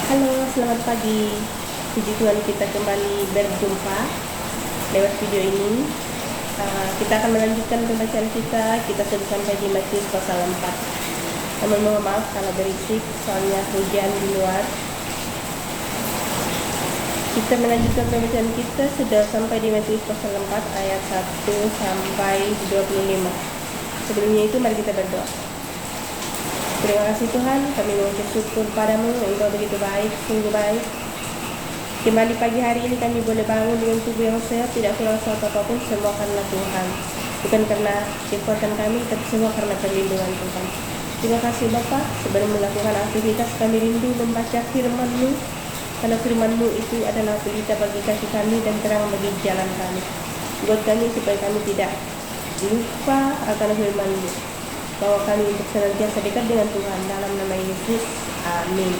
Halo, selamat pagi. Puji Tuhan kita kembali berjumpa lewat video ini. Kita akan melanjutkan pembacaan kita. Kita sudah sampai di Matius pasal 4. Namun mohon maaf kalau berisik, soalnya hujan di luar. Kita melanjutkan pembacaan kita sudah sampai di Matius pasal 4 ayat 1 sampai 25. Sebelumnya itu mari kita berdoa. Terima kasih Tuhan, kami mengucap syukur padamu, Engkau begitu baik, sungguh baik. Kembali pagi hari ini kami boleh bangun dengan tubuh yang sehat, tidak kurang suatu apapun, semua karena Tuhan. Bukan karena kekuatan kami, tapi semua karena perlindungan Tuhan. Terima kasih Bapa, sebelum melakukan aktivitas kami rindu membaca firman-Mu, karena firman-Mu itu adalah pelita bagi kaki kami dan terang bagi jalan kami. Buat kami supaya kami tidak lupa akan firman-Mu. Bawa kami untuk senantiasa dekat dengan Tuhan dalam nama Yesus. Amin.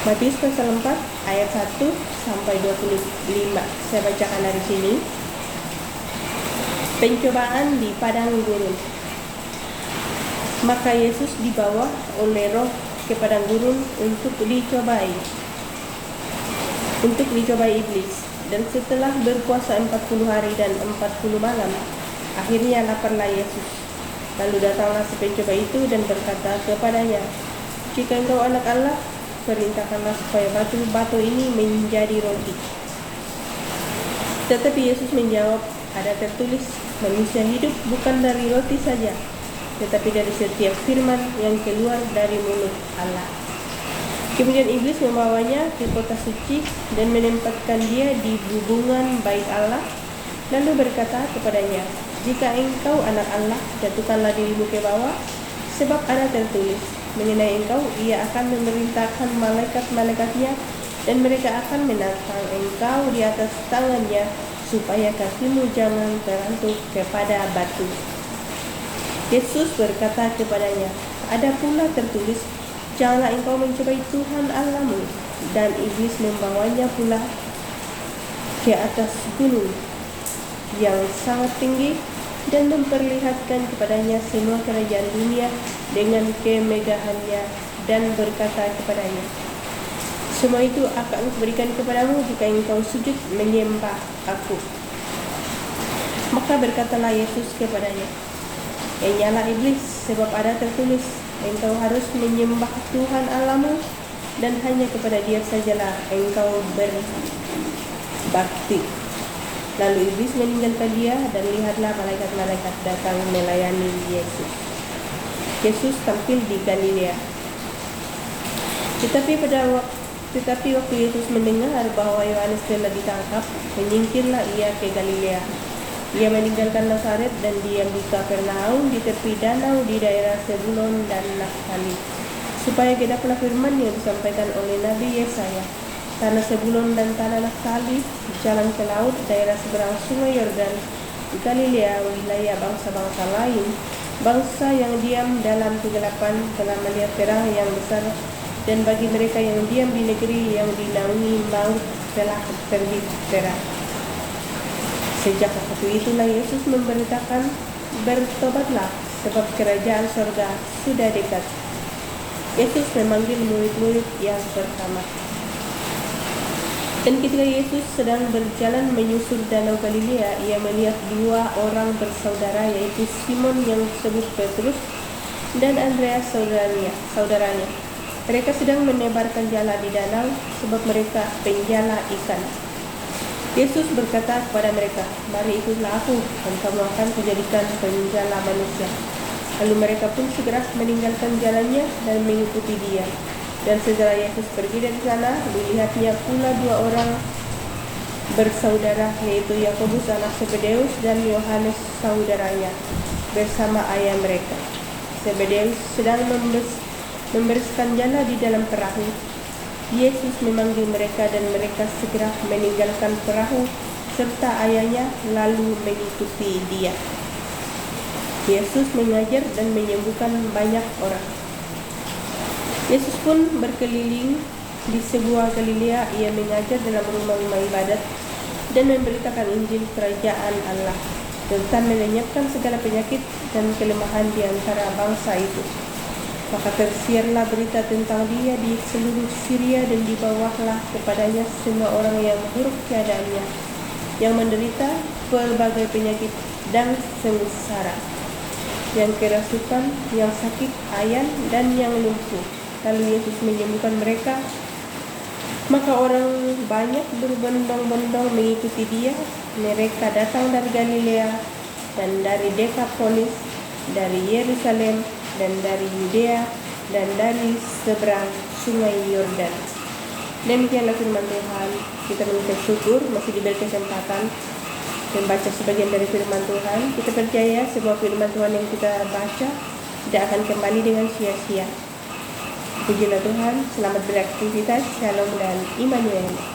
Matius pasal 4 ayat 1 sampai 25. Saya bacakan dari sini. Pencobaan di padang gurun. Maka Yesus dibawa oleh Roh ke padang gurun untuk dicobai iblis. Dan setelah berpuasa 40 hari dan 40 malam, akhirnya laparlah Yesus. Lalu datanglah si pencoba itu dan berkata kepadanya, "Jika engkau anak Allah, perintahkanlah supaya batu ini menjadi roti." Tetapi Yesus menjawab, "Ada tertulis, manusia hidup bukan dari roti saja, tetapi dari setiap firman yang keluar dari mulut Allah." Kemudian iblis membawanya ke kota suci dan menempatkan dia di hubungan bait Allah, lalu berkata kepadanya, "Jika engkau anak Allah, jatuhkanlah dirimu ke bawah, sebab ada tertulis, mengenai engkau ia akan memerintahkan malaikat-malaikatnya, dan mereka akan menantang engkau di atas tangannya, supaya kakimu jangan terantuk kepada batu." Yesus berkata kepadanya, "Ada pula tertulis, janganlah engkau mencobai Tuhan Allahmu." Dan iblis membawanya pula ke atas gunung yang sangat tinggi dan memperlihatkan kepadanya semua kerajaan dunia dengan kemegahannya, dan berkata kepadanya, "Semua itu akan kuberikan kepadamu jika engkau sujud menyembah aku." Maka berkatalah Yesus kepadanya, "Enyalah iblis, sebab ada tertulis, engkau harus menyembah Tuhan Allahmu, dan hanya kepada Dia sajalah engkau berbakti." Lalu iblis meninggalkan dia, dan lihatlah malaikat-malaikat datang melayani Yesus. Yesus tampil di Galilea. Tetapi waktu Yesus mendengar bahwa Yohanes telah ditangkap, menyingkirlah ia ke Galilea. Ia meninggalkan Nazaret dan diam di Kapernaum di tepi danau di daerah Zebulon dan Naftali, supaya genaplah firman yang disampaikan oleh Nabi Yesaya. Tanah Zebulon dan tanah Naftali, jalan ke laut, daerah seberang sungai Yordan, di Galilea, wilayah bangsa-bangsa lain, bangsa yang diam dalam kegelapan telah melihat terang yang besar, dan bagi mereka yang diam di negeri yang dinaungi maut telah terbit terang. Sejak waktu itulah Yesus memberitakan, "Bertobatlah, sebab kerajaan sorga sudah dekat." Yesus memanggil murid-murid yang pertama. Dan ketika Yesus sedang berjalan menyusur danau Galilea, ia melihat dua orang bersaudara, yaitu Simon yang disebut Petrus dan Andreas saudaranya. Mereka sedang menebarkan jala di danau, sebab mereka penjala ikan. Yesus berkata kepada mereka, "Mari ikutlah aku, dan kamu akan kujadikan penjala manusia." Lalu mereka pun segera meninggalkan jalannya dan mengikuti dia. Dan setelah Yesus pergi dari sana, dilihatnya pula dua orang bersaudara, yaitu Yakobus anak Zebedeus dan Yohanes saudaranya, bersama ayah mereka. Zebedeus sedang membereskan jala di dalam perahu. Yesus memanggil mereka, dan mereka segera meninggalkan perahu serta ayahnya, lalu mengikuti dia. Yesus mengajar dan menyembuhkan banyak orang. Yesus pun berkeliling di sebuah Galilea. Ia mengajar dalam rumah-rumah ibadat dan memberitakan Injil kerajaan Allah, serta melenyapkan segala penyakit dan kelemahan di antara bangsa itu. Maka tersiarlah berita tentang dia di seluruh Syria dan dibawalah kepadanya semua orang yang buruk keadaannya, yang menderita berbagai penyakit dan sengsara, yang kerasukan, yang sakit ayan, dan yang lumpuh. Lalu Yesus menyembuhkan mereka. Maka orang banyak berbondong-bondong mengikuti dia. Mereka datang dari Galilea dan dari Dekapolis, dari Yerusalem dan dari Yudea dan dari seberang sungai Yordan. Demikianlah firman Tuhan. Kita mengucap syukur masih diberi kesempatan membaca sebagian dari firman Tuhan. Kita percaya semua firman Tuhan yang kita baca tidak akan kembali dengan sia-sia. Pujilah Tuhan. Selamat beraktivitas. Shalom dan Immanuel.